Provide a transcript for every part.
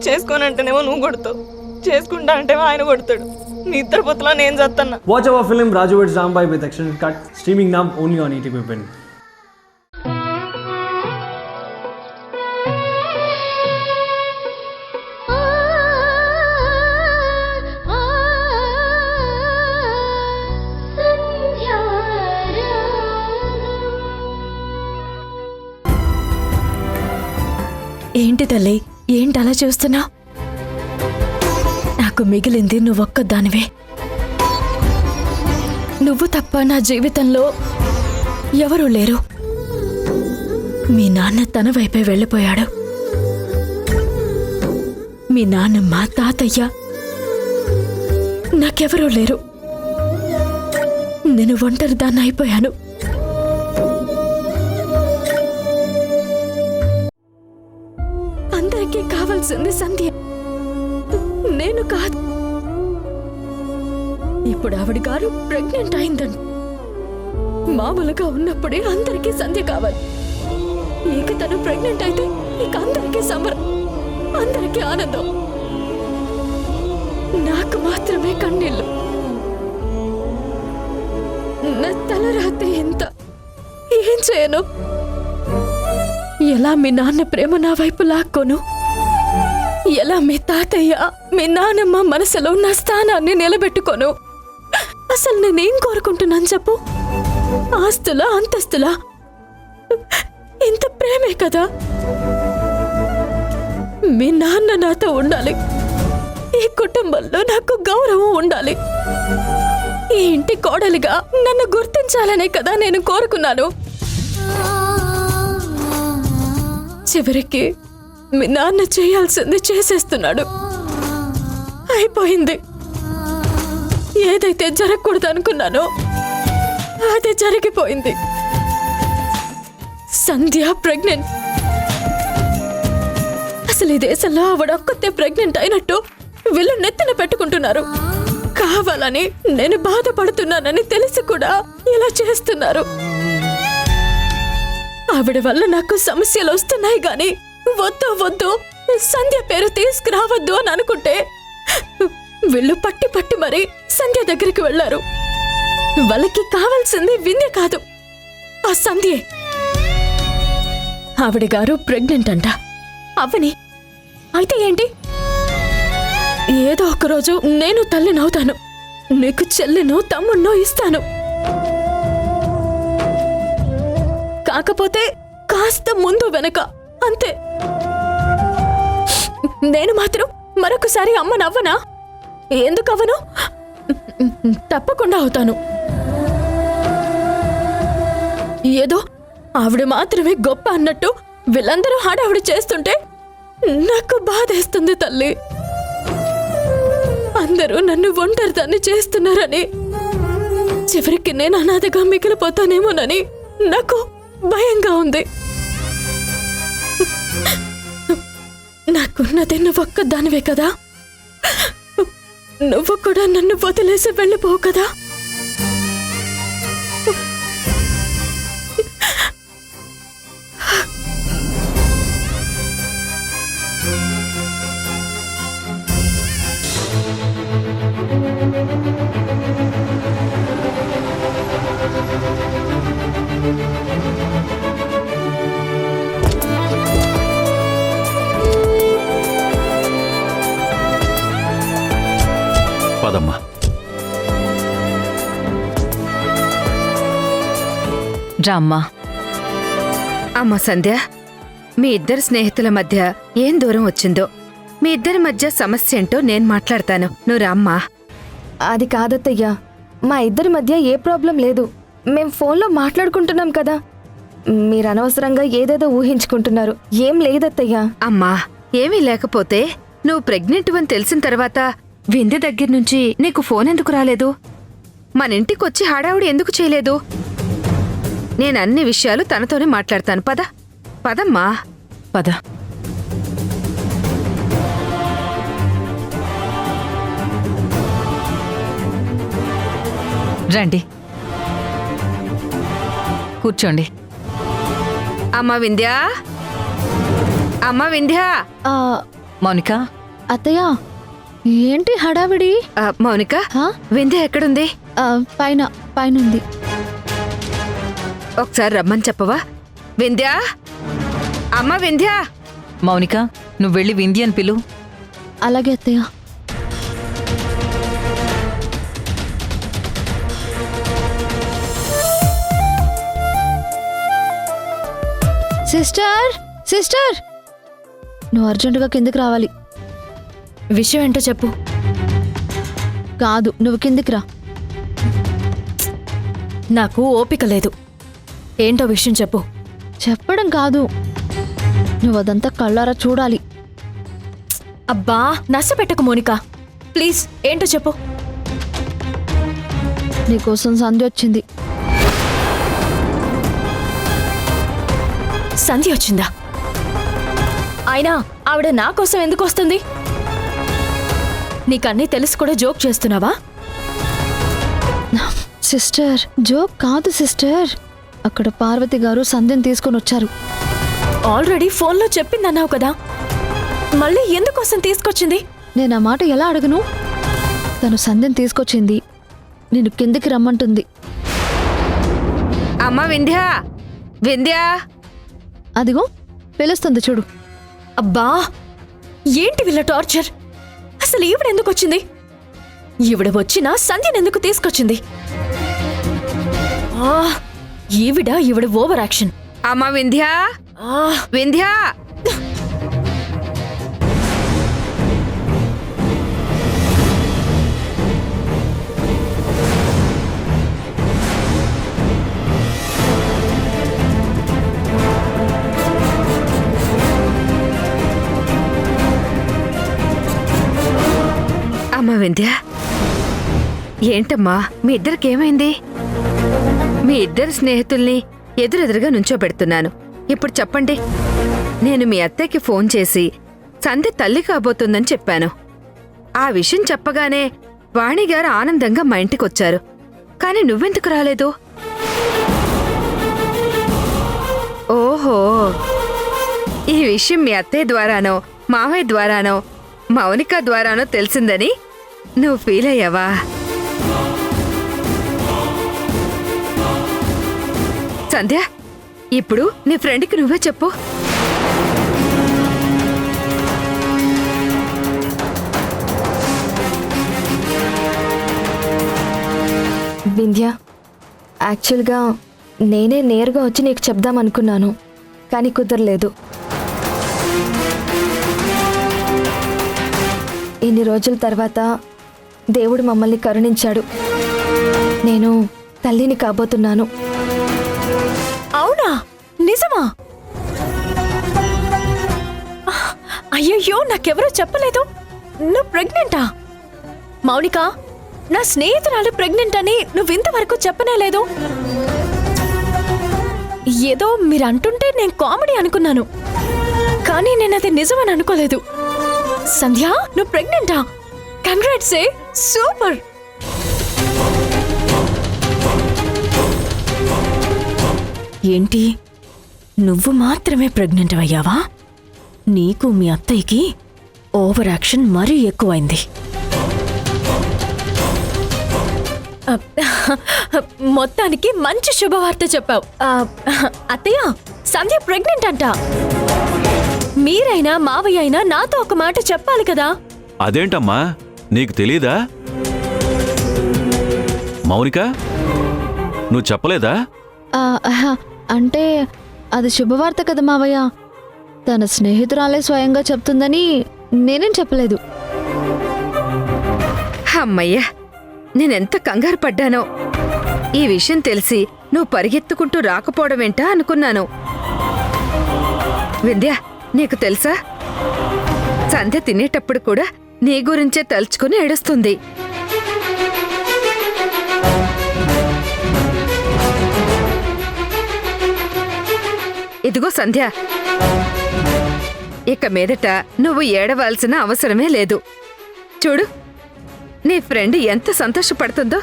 చేసుకోనంటేనేమో నువ్వు కొడతావు, చేసుకుంటా అంటేమో ఆయన కొడతాడు. నీ ఇద్దరు పొత్తులో నేను చేస్తున్నా. Watch our film Raju vs. Rambai with extended cut, streaming now only on ETV Win. ఏంటి తల్లి, ఏంటి అలా చూస్తున్నా? నాకు మిగిలింది నువ్వొక్కదానివే. నువ్వు తప్ప నా జీవితంలో ఎవరూ లేరు. మీ నాన్న తన వైపే వెళ్ళిపోయాడు. మీ నాన్నమ్మ, తాతయ్య, నాకెవరూ లేరు. నేను ఒంటరిదాన్ని అయిపోయాను. అందరికీ కావాల్సింది సంధ్య, నేను కాదు. ఇప్పుడు ఆవిడ గారు ప్రెగ్నెంట్ అయిందని మామూలుగా ఉన్నప్పుడే అందరికీ సంధ్య కావాలి. ఇక తను ప్రెగ్నెంట్ అయితే ఇక అందరికీ సంబరం, అందరికీ ఆనందం. నాకు మాత్రమే కన్నీళ్ళు. నా తలరాతే ఎంత, ఏం చేయను? ఎలా మీ నాన్న ప్రేమ నా వైపు లాక్కోను? ఎలా మీ తాతయ్య, మీ నాన్నమ్మ మనసులో నా స్థానాన్ని నిలబెట్టుకోను? అసలు నేనేం కోరుకుంటున్నాను చెప్పు? ఆస్తులా, అంతస్తులా? ఇంత ప్రేమే కదా. మీ నాన్న నాతో ఉండాలి, ఈ కుటుంబంలో నాకు గౌరవం ఉండాలి, ఈ ఇంటి కోడలిగా నన్ను గుర్తించాలనే కదా నేను కోరుకున్నాను. చివరికి మీ నాన్న చేయాల్సింది చేసేస్తున్నాడు. అయిపోయింది. ఏదైతే జరగకూడదు అనుకున్నానో అదే జరిగిపోయింది. సంధ్య ప్రెగ్నెంట్. అసలు ఈ దేశంలో ఆవిడొక్కతే ప్రెగ్నెంట్ అయినట్టు వీళ్ళు నెత్తిన పెట్టుకుంటున్నారు. కావాలని నేను బాధపడుతున్నానని తెలిసి కూడా ఇలా చేస్తున్నారు. ఆవిడ వల్ల నాకు సమస్యలు వస్తున్నాయి గాని వద్దు వద్దు సంధ్య పేరు తీసుకురావద్దు అని అనుకుంటే వీళ్ళు పట్టి పట్టి మరి సంధ్య దగ్గరికి వెళ్లారు. వాళ్ళకి కావాల్సింది వింధ్య కాదు, ఆ సంధ్యే. ఆవిడ గారు ప్రెగ్నెంట్ అంట. అవని అయితే ఏంటి? ఏదో ఒకరోజు నేను తల్లినవుతాను, నీకు చెల్లెనో తమ్ముణ్ణో ఇస్తాను. కాకపోతే కాస్త ముందు వెనక అంతే. నేను మాత్రం మరొకసారి అమ్మనవ్వనా? ఎందుకు అవ్వను? తప్పకుండా అవుతాను. ఏదో ఆవిడ మాత్రమే గొప్ప అన్నట్టు వీళ్ళందరూ హడావిడి చేస్తుంటే నాకు బాధేస్తుంది తల్లి. అందరూ నన్ను ఒంటరిదాన్ని చేస్తున్నారని, చివరికి నేను అనాథగా మిగిలిపోతానేమోనని నాకు భయంగా ఉంది. నాకున్నది నువ్వొక్కదానివే కదా. నువ్వు కూడా నన్ను వదిలేసి వెళ్ళిపోవు కదా. పదమ్మా. రామ్మా. అమ్మ సంధ్య, మీ ఇద్దరు స్నేహితుల మధ్య ఏం దూరం వచ్చిందో, మీ ఇద్దరి మధ్య సమస్య ఏంటో నేను మాట్లాడతాను. నువ్వు రామ్మా. అది కాదత్తయ్యా, మా ఇద్దరి మధ్య ఏ ప్రాబ్లం లేదు. మేం ఫోన్లో మాట్లాడుకుంటున్నాం కదా. మీరు అనవసరంగా ఏదేదో ఊహించుకుంటున్నారు. ఏం లేదత్తయ్యా. అమ్మా, ఏమీ లేకపోతే నువ్వు ప్రెగ్నెంట్ అని తెలిసిన తర్వాత వింధ్య దగ్గర నుంచి నీకు ఫోన్ ఎందుకు రాలేదు? మన ఇంటికొచ్చి హడావుడి ఎందుకు చేయలేదు? నేను అన్ని విషయాలు తనతోనే మాట్లాడతాను. పద పదమ్మా, పద. రండి, కూర్చోండి. అమ్మా వింధ్య, అమ్మా వింధ్య. మౌనిక, అత్తయ్య ఏంటి హడావిడి? మౌనిక, హా? వింధ్య ఎక్కడుంది? పైనుంది. ఒకసారి రమ్మని చెప్పవా? వింధ్యా, అమ్మ వింధ్యా. మౌనిక, నువ్వు వెళ్ళి వింధ్య అని పిలు. అలాగే అత్తయ్య. సిస్టర్, సిస్టర్, నువ్వు అర్జెంటుగా కిందకి రావాలి. విషయం ఏంటో చెప్పు. కాదు, నువ్వు కిందకి రా. నాకు ఓపిక లేదు. ఏంటో విషయం చెప్పు. చెప్పడం కాదు, నువ్వు అదంతా కళ్ళారా చూడాలి. అబ్బా నష్టపెట్టకు మోనిక, ప్లీజ్ ఏంటో చెప్పు. నీకోసం సంధ్య వచ్చింది. సంధ్య వచ్చిందా? అయినా ఆవిడ నా కోసం ఎందుకు వస్తుంది? నీకన్నీ తెలుసు కూడా జోక్ చేస్తున్నావా? సిస్టర్, జోక్ కాదు సిస్టర్. అక్కడ పార్వతి గారు సంధ్యను తీసుకొని వచ్చారు. ఆల్రెడీ ఫోన్లో చెప్పిందన్నావు కదా, మళ్ళీ ఎందుకోసం తీసుకొచ్చింది? నేను ఆ మాట ఎలా అడగను? తను సంధ్యను తీసుకొచ్చింది, నిన్ను కిందికి రమ్మంటుంది. అమ్మ వింధ్యా, వింధ్యా. అదిగో పిలుస్తుంది చూడు. అబ్బా ఏంటి వీళ్ళ టార్చర్? అసలు ఈవిడ ఎందుకు వచ్చింది? ఈవిడ వచ్చినా సంధ్యను ఎందుకు తీసుకొచ్చింది? ఈవిడ ఓవర్ యాక్షన్. అమ్మ వింధ్యా, వింధ్యా. అమ్మ వింధ్య, ఏంటమ్మా మీ ఇద్దరికేమైంది? మీ ఇద్దరు స్నేహితుల్ని ఎదురెదురుగా నుంచోబెడుతున్నాను. ఇప్పుడు చెప్పండి. నేను మీ అత్తయ్యకి ఫోన్ చేసి సంధ్య తల్లి కాబోతుందని చెప్పాను. ఆ విషయం చెప్పగానే వాణిగారు ఆనందంగా మా ఇంటికొచ్చారు. కాని నువ్వెందుకు రాలేదు? ఓహో, ఈ విషయం మీ అత్తయ్య ద్వారానో మావయ్య ద్వారానో మౌనిక ద్వారానో తెలిసిందని నువ్వు ఫీల్ అయ్యావా? సంధ్య, ఇప్పుడు నీ ఫ్రెండ్కి నువ్వే చెప్పు. వింధ్య, యాక్చువల్గా నేనే నేరుగా వచ్చి నీకు చెప్దామనుకున్నాను, కానీ కుదరలేదు. ఇన్ని రోజుల తర్వాత దేవుడు మమ్మల్ని కరుణించాడు. నేను తల్లిని కాబోతున్నాను. అవునా? నిజమా? అయ్యయ్యో, నాకెవరూ చెప్పలేదు. నువ్వు ప్రెగ్నెంటా? మౌనిక, నా స్నేహితురాలు ప్రెగ్నెంట్ అని నువ్వింతవరకు చెప్పనేలేదు. ఏదో మీరు అంటుంటే నేను కామెడీ అనుకున్నాను, కానీ నేనది నిజమని అనుకోలేదు. సంధ్య, నువ్వు ప్రెగ్నెంటా? Congrats, super. ఏంటి, నువ్వు మాత్రమే ప్రెగ్నెంట్ అయ్యావా? నీకు మీ అత్తయ్యకి ఓవర్ యాక్షన్ మరీ ఎక్కువైంది. మొత్తానికి మంచి శుభవార్త చెప్పావు. అత్తయ్య, సంధ్య ప్రెగ్నెంట్ అంట. మీరైనా మావయ్య అయినా నాతో ఒక మాట చెప్పాలి కదా. అదేంటమ్మా, నీకు తెలీదా? మౌనిక, నువ్వు చెప్పలేదా? అంటే అది శుభవార్త కదా మావయ్య. తన స్నేహితురాలే స్వయంగా చెప్తుందని నేనేం చెప్పలేదు. అమ్మయ్యా, నేనెంత కంగారు పడ్డానో. ఈ విషయం తెలిసి నువ్వు పరిగెత్తుకుంటూ రాకపోవడమేంటా అనుకున్నాను. వింధ్య, నీకు తెలుసా, సంధ్య తినేటప్పుడు కూడా నీ గురించే తలుచుకుని ఏడుస్తుంది. ఇదిగో సంధ్య, ఇక మీదట నువ్వు ఏడవాల్సిన అవసరమే లేదు. చూడు, నీ ఫ్రెండ్ ఎంత సంతోషపడుతుందో.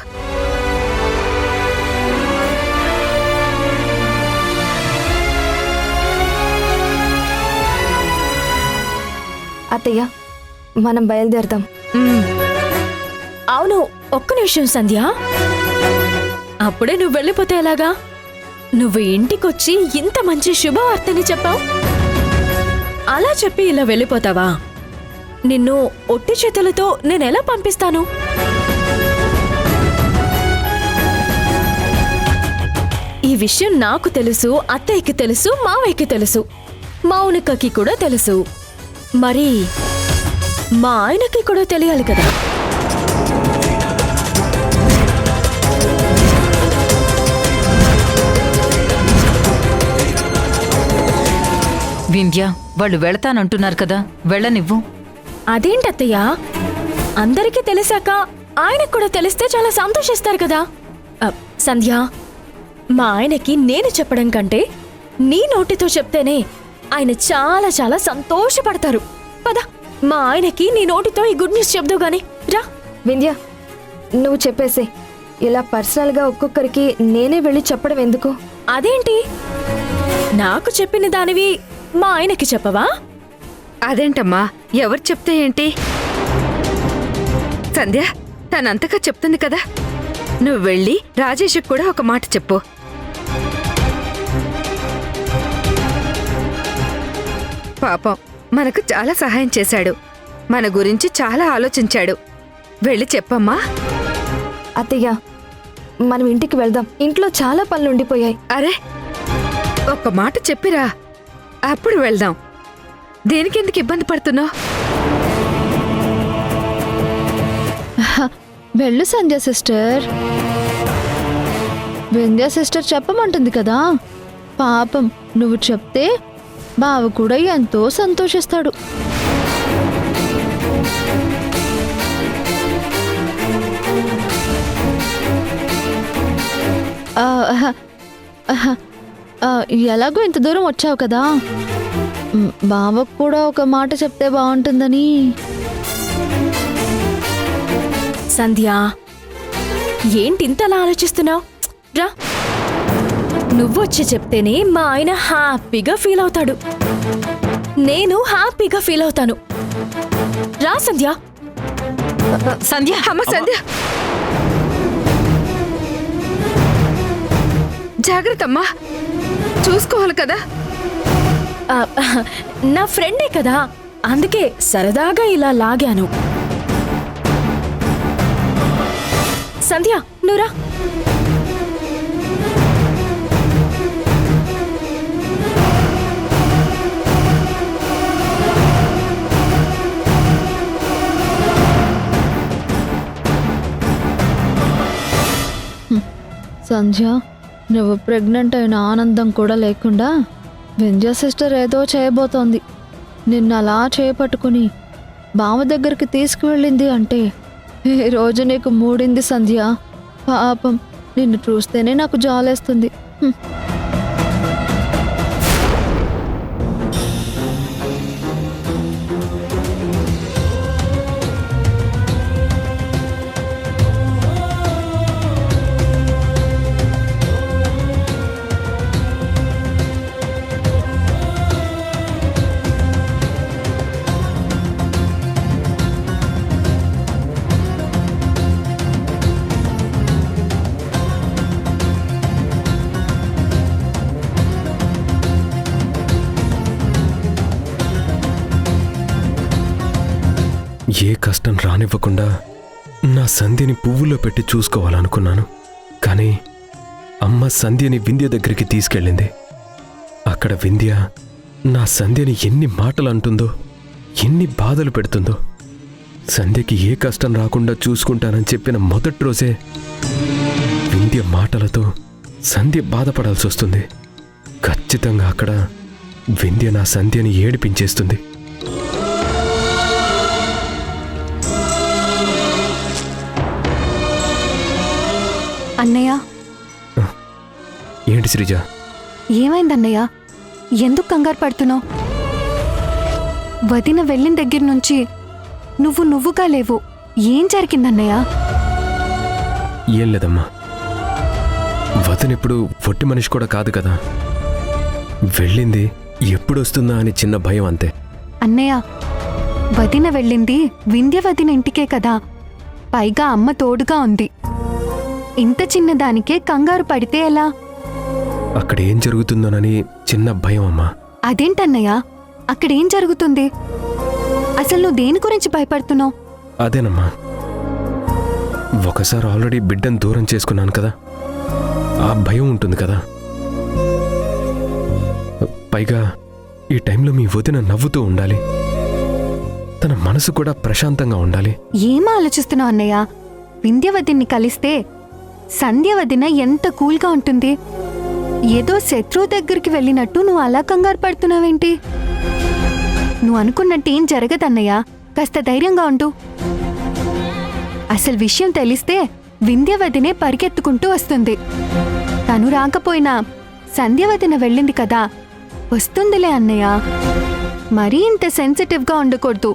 అత్తయ్య మనం బయలుదేరదాం. అవును, ఒక్క నిమిషం సంధ్య. అప్పుడే నువ్వు వెళ్ళిపోతే ఎలాగా? నువ్వు ఇంటికొచ్చి ఇంత మంచి శుభవార్తని చెప్పావు, అలా చెప్పి ఇలా వెళ్ళిపోతావా? నిన్ను ఒట్టి చేతులతో నేనెలా పంపిస్తాను? ఈ విషయం నాకు తెలుసు, అత్తయ్యకి తెలుసు, మావయ్యకి తెలుసు, మౌనికకి కూడా తెలుసు. మరి మా ఆయనకి కూడా తెలియాలి కదా. వింధ్య, వాళ్ళు వెళతానంటున్నారు కదా, వెళ్ళనివ్వు. అదేంటత్తయ్య, అందరికీ తెలిసాక ఆయనకు కూడా తెలిస్తే చాలా సంతోషిస్తారు కదా. సంధ్య, మా ఆయనకి నేను చెప్పడం కంటే నీ నోటితో చెప్తేనే ఆయన చాలా చాలా సంతోషపడతారు. పద, మా ఆయనకి నీ నోటితో ఈ గుడ్ న్యూస్ చెప్దు గాని రా. వింధ్య, నువ్వు చెప్పేసే. ఇలా పర్సనల్గా ఒక్కొక్కరికి నేనే వెళ్ళి చెప్పడం ఎందుకు? అదేంటి, నాకు చెప్పిన దానివి మా ఆయనకి చెప్పవా? అదేంటమ్మా, ఎవరు చెప్తే ఏంటి? సంధ్య తనంతగా చెప్తుంది కదా, నువ్వు వెళ్ళి రాజేష్కి కూడా ఒక మాట చెప్పు. పాపం మనకు చాలా సహాయం చేశాడు, మన గురించి చాలా ఆలోచించాడు. వెళ్ళి చెప్పమ్మా. అత్తయ్య, మనం ఇంటికి వెళ్దాం. ఇంట్లో చాలా పనులు ఉండిపోయాయి. అరే, ఒక్క మాట చెప్పిరా, అప్పుడు వెళ్దాం. దేనికెందుకు ఇబ్బంది పడుతున్నావు? వెళ్ళు సంధ్య సిస్టర్. వింధ్య సిస్టర్ చెప్పమంటుంది కదా. పాపం నువ్వు చెప్తే బావ కూడా ఎంతో సంతోషిస్తాడు. ఎలాగో ఇంత దూరం వచ్చావు కదా, బావకు కూడా ఒక మాట చెప్తే బాగుంటుందని. సంధ్య, ఏంటి ఇంతలా ఆలోచిస్తున్నావు? రా, నువ్వొచ్చి చెప్తేనే మా ఆయన హ్యాపీగా ఫీల్ అవుతాడు, నేను హ్యాపీగా ఫీల్ అవుతాను. రా సంధ్య. సంధ్య, అమ్మ సంధ్య, జాగ్రత్త అమ్మా, చూసుకోవాలి కదా. నా ఫ్రెండే కదా, అందుకే సరదాగా ఇలా లాగాను. సంధ్య, నువ్వురా. సంధ్య, నువ్వు ప్రెగ్నెంట్ అయిన ఆనందం కూడా లేకుండా వింధ్య సిస్టర్ ఏదో చేయబోతోంది. నిన్ను అలా చేపట్టుకుని బావ దగ్గరికి తీసుకువెళ్ళింది అంటే ఈ రోజు నీకు మూడింది సంధ్య. పాపం నిన్ను చూస్తేనే నాకు జాలేస్తుంది. ఏ కష్టం రానివ్వకుండా నా సంధ్యని పువ్వుల్లో పెట్టి చూసుకోవాలనుకున్నాను. కానీ అమ్మ సంధ్యని వింధ్య దగ్గరికి తీసుకెళ్ళింది. అక్కడ వింధ్య నా సంధ్యని ఎన్ని మాటలు అంటుందో, ఎన్ని బాధలు పెడుతుందో. సంధ్యకి ఏ కష్టం రాకుండా చూసుకుంటానని చెప్పిన మొదటి రోజే వింధ్య మాటలతో సంధ్య బాధపడాల్సి వస్తుంది. ఖచ్చితంగా అక్కడ వింధ్య నా సంధ్యని ఏడిపించేస్తుంది. అన్నయ్య, ఏంటి శ్రీజ? ఏమైందన్నయ్య? ఎందుకు కంగారు పడుతున్నావు? వదిన వెళ్ళిన దగ్గర నుంచి నువ్వుగా లేవు. ఏం జరిగిందన్నయ్య? ఏం లేదమ్మా, వదినెప్పుడు పొట్టి మనిషి కూడా కాదు కదా. వెళ్ళింది ఎప్పుడొస్తుందా అని చిన్న భయం అంతే. అన్నయ్య, వదిన వెళ్ళింది వింధ్య వదిన ఇంటికే కదా, పైగా అమ్మ తోడుగా ఉంది. ఇంత చిన్నదానికే కంగారు పడితే ఎలా? అక్కడ ఏం జరుగుతుందోనని చిన్న భయం అమ్మా. అదేంటన్నయ్య, అక్కడేం జరుగుతుంది? అసలు నువ్వు దేని గురించి భయపడుతున్నావు? అదేనమ్మా, ఒకసారి ఆల్రెడీ బిడ్డను దూరం చేసుకున్నాను కదా, ఆ భయం ఉంటుంది కదా. పైగా ఈ టైంలో మీ వదిన నవ్వుతూ ఉండాలి, తన మనసు కూడా ప్రశాంతంగా ఉండాలి. ఏం ఆలోచిస్తున్నావు అన్నయ్య? వింధ్యవదిని కలిస్తే సంధ్యవదిన ఎంత కూల్గా ఉంటుంది. ఏదో శత్రువు దగ్గరికి వెళ్ళినట్టు నువ్వు అలా కంగారు పడుతున్నావేంటి? నువ్వు అనుకున్నట్టు ఏం జరగదన్నయ్య, కాస్త ధైర్యంగా ఉండు. అసలు విషయం తెలిస్తే వింధ్యవదినే పరిగెత్తుకుంటూ వస్తుంది. తను రాకపోయినా సంధ్యవదిన వెళ్ళింది కదా, వస్తుందిలే అన్నయ్య. మరీ ఇంత సెన్సిటివ్గా ఉండకూడదు.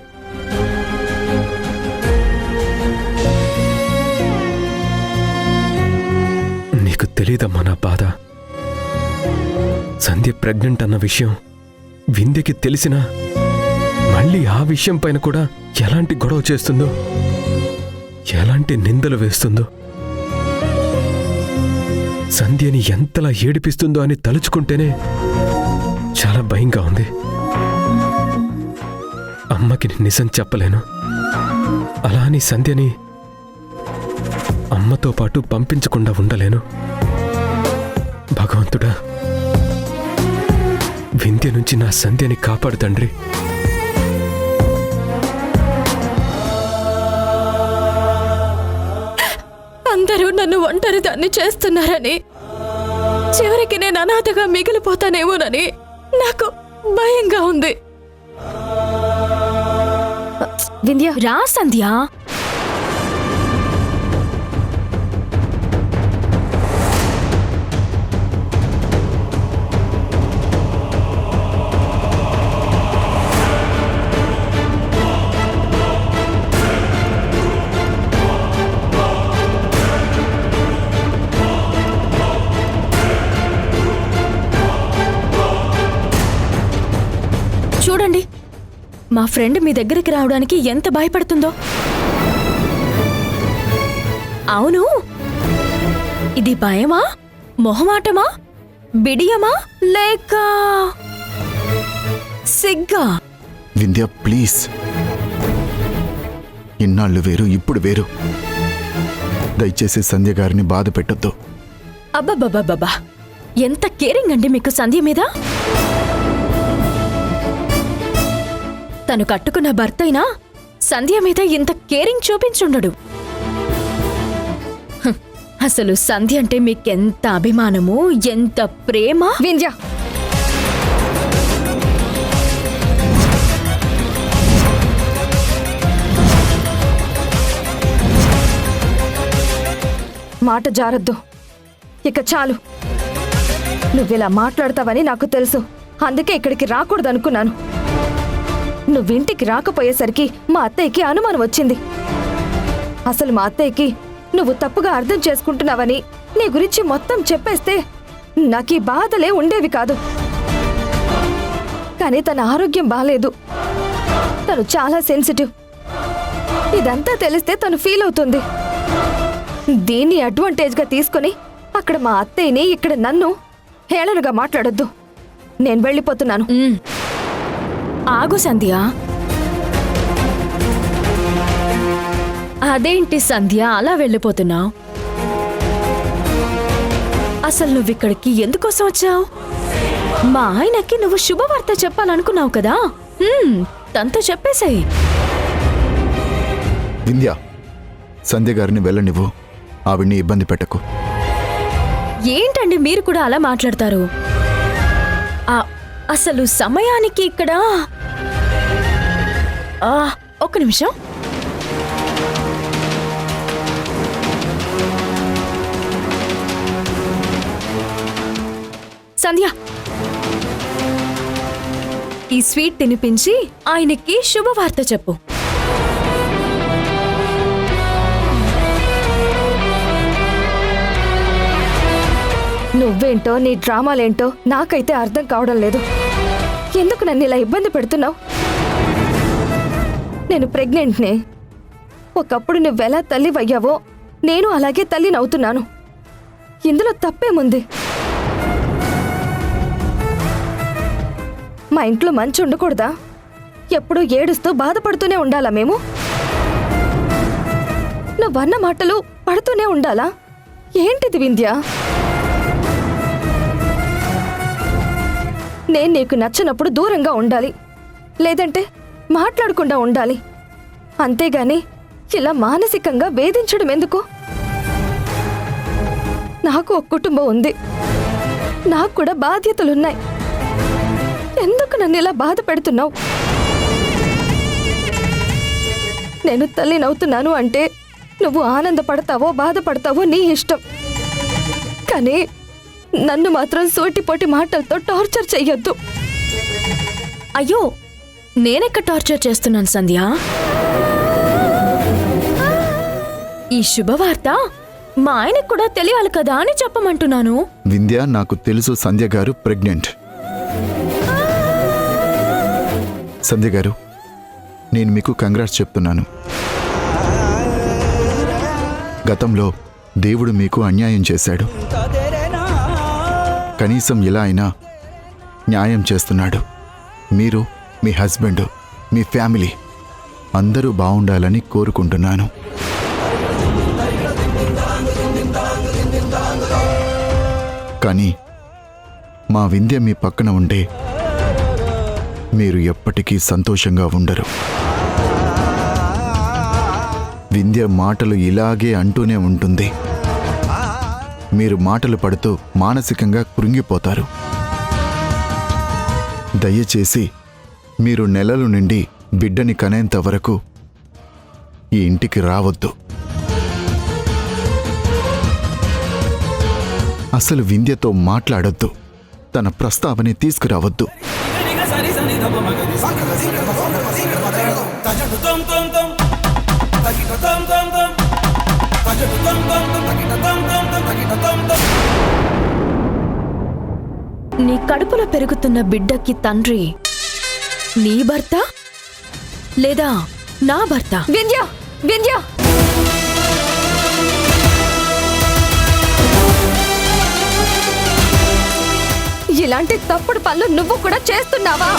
నీకు తెలీదమ్మా నా బాధ. సంధ్య ప్రెగ్నెంట్ అన్న విషయం వింధ్యకి తెలిసినా మళ్ళీ ఆ విషయం పైన కూడా ఎలాంటి గొడవ చేస్తుందో, ఎలాంటి నిందలు వేస్తుందో, సంధ్యని ఎంతలా ఏడిపిస్తుందో అని తలుచుకుంటేనే చాలా భయంగా ఉంది. అమ్మకి నిజం చెప్పలేను, అలా అని సంధ్యని అమ్మతో పాటు పంపించకుండా ఉండలేను. భగవంతుడా, వింధ్య నుంచి నా సంధ్యని కాపాడు తండ్రి. అందరూ నన్ను ఒంటరి దాన్ని చేస్తున్నారని, చివరికి నేను అనాథగా మిగిలిపోతానేమోనని నాకు భయంగా ఉంది. వింధ్య రా సంధ్య. చూడండి, మా ఫ్రెండ్ మీ దగ్గరికి రావడానికి ఎంత భయపడుతుందో. అవును, ఇది భయమా, మొహమాటమా, బిడియమా, లేక సిగ్గా? వింధ్య ప్లీజ్, ఇన్నాళ్ళు వేరు, ఇప్పుడు వేరు. దయచేసి సంధ్య గారిని బాధ పెట్టొద్దు. అబ్బబ్బబ్బబ్బా, ఎంత కేరింగ్ అండి మీకు సంధ్య మీద. తను కట్టుకున్న భర్త అయినా సంధ్య మీద ఇంత కేరింగ్ చూపించుండడు. అసలు సంధ్య అంటే మీకెంత అభిమానము, ఎంత ప్రేమ. వింధ్య, మాట జారొద్దు. ఇక చాలు. నువ్విలా మాట్లాడతావని నాకు తెలుసు, అందుకే ఇక్కడికి రాకూడదనుకున్నాను. నువ్వింటికి రాకపోయేసరికి మా అత్తయ్యకి అనుమానం వచ్చింది. అసలు మా అత్తయ్యకి నువ్వు తప్పుగా అర్థం చేసుకుంటున్నావని నీ గురించి మొత్తం చెప్పేస్తే నాకీ బాధలే ఉండేవి కాదు. కానీ తన ఆరోగ్యం బాలేదు, తను చాలా సెన్సిటివ్. ఇదంతా తెలిస్తే తను ఫీల్ అవుతుంది. దీన్ని అడ్వాంటేజ్గా తీసుకుని అక్కడ మా అత్తయ్యని, ఇక్కడ నన్ను హేళనగా మాట్లాడొద్దు. నేను వెళ్ళిపోతున్నాను. ఆగు సంధ్య. అదేంటి సంధ్య అలా వెళ్ళిపోతున్నావు? అసలు నువ్విక్కడికి ఎందుకోసం వచ్చావు? మా ఆయనకి నువ్వు శుభవార్త చెప్పాలనుకున్నావు కదా, తనతో చెప్పేశాయి. వింధ్య, సంధ్య గారిని వెళ్ళనివ్వు, ఆవిడ్ని ఇబ్బంది పెట్టకు. ఏంటండి మీరు కూడా అలా మాట్లాడతారు? అసలు సమయానికి ఇక్కడ ఒక్క నిమిషం. సంధ్య, ఈ స్వీట్ తినిపించి ఆయనకి శుభవార్త చెప్పు. నువ్వేంటో నీ డ్రామాలేంటో నాకైతే అర్థం కావడం లేదు. ఎందుకు నన్ను ఇలా ఇబ్బంది పెడుతున్నావు? నేను ప్రెగ్నెంట్నే. ఒకప్పుడు నువ్వెలా తల్లివయ్యావో నేను అలాగే తల్లినవుతున్నాను. ఇందులో తప్పేముంది? మా ఇంట్లో మంచి ఉండకూడదా? ఎప్పుడూ ఏడుస్తూ బాధపడుతూనే ఉండాలా మేము? నువ్వన్న మాటలు పడుతూనే ఉండాలా? ఏంటిది వింధ్య? నేను నీకు నచ్చినప్పుడు దూరంగా ఉండాలి, లేదంటే మాట్లాడకుండా ఉండాలి. అంతేగాని ఇలా మానసికంగా వేధించడం ఎందుకు? నాకు ఒక కుటుంబం ఉంది, నాకు కూడా బాధ్యతలున్నాయి. ఎందుకు నన్ను ఇలా బాధ పెడుతున్నావు? నేను తల్లినవుతున్నాను అంటే నువ్వు ఆనందపడతావో బాధపడతావో నీ ఇష్టం. కానీ నన్ను మాత్రం సోటిపోటి మాటలతో టార్చర్ చెయ్యొద్దు. అయ్యో, నేనెక్కడ టార్చర్ చేస్తున్నాను సంధ్య? ఈ శుభవార్త మా ఆయనకు కూడా తెలియాలి కదా అని చెప్పమంటున్నాను. వింధ్య, నాకు తెలుసు సంధ్య గారు ప్రెగ్నెంట్. సంధ్య గారు, నేను మీకు కంగ్రాట్స్ చెప్తున్నాను. గతంలో దేవుడు మీకు అన్యాయం చేశాడు. కనీసం ఇలా అయినా న్యాయం చేస్తున్నాడు. మీరు, మీ హస్బెండ్, మీ ఫ్యామిలీ అందరూ బాగుండాలని కోరుకుంటున్నాను. కానీ మా వింధ్య మీ పక్కన ఉంటే మీరు ఎప్పటికీ సంతోషంగా ఉండరు. వింధ్య మాటలు ఇలాగే అంటూనే ఉంటుంది. మీరు మాటలు పడుతూ మానసికంగా కృంగిపోతారు. దయచేసి మీరు నెలలు నిండి బిడ్డని కనేంత వరకు ఈ ఇంటికి రావద్దు. అసలు వింధ్యతో మాట్లాడొద్దు. తన ప్రస్తావనే తీసుకురావద్దు. నీ కడుపులో పెరుగుతున్న బిడ్డకి తండ్రి నీ భర్త లేదా నా భర్త? వింధ్య, వింధ్య, ఇలాంటి తప్పుడు పనులు నువ్వు కూడా చేస్తున్నావా?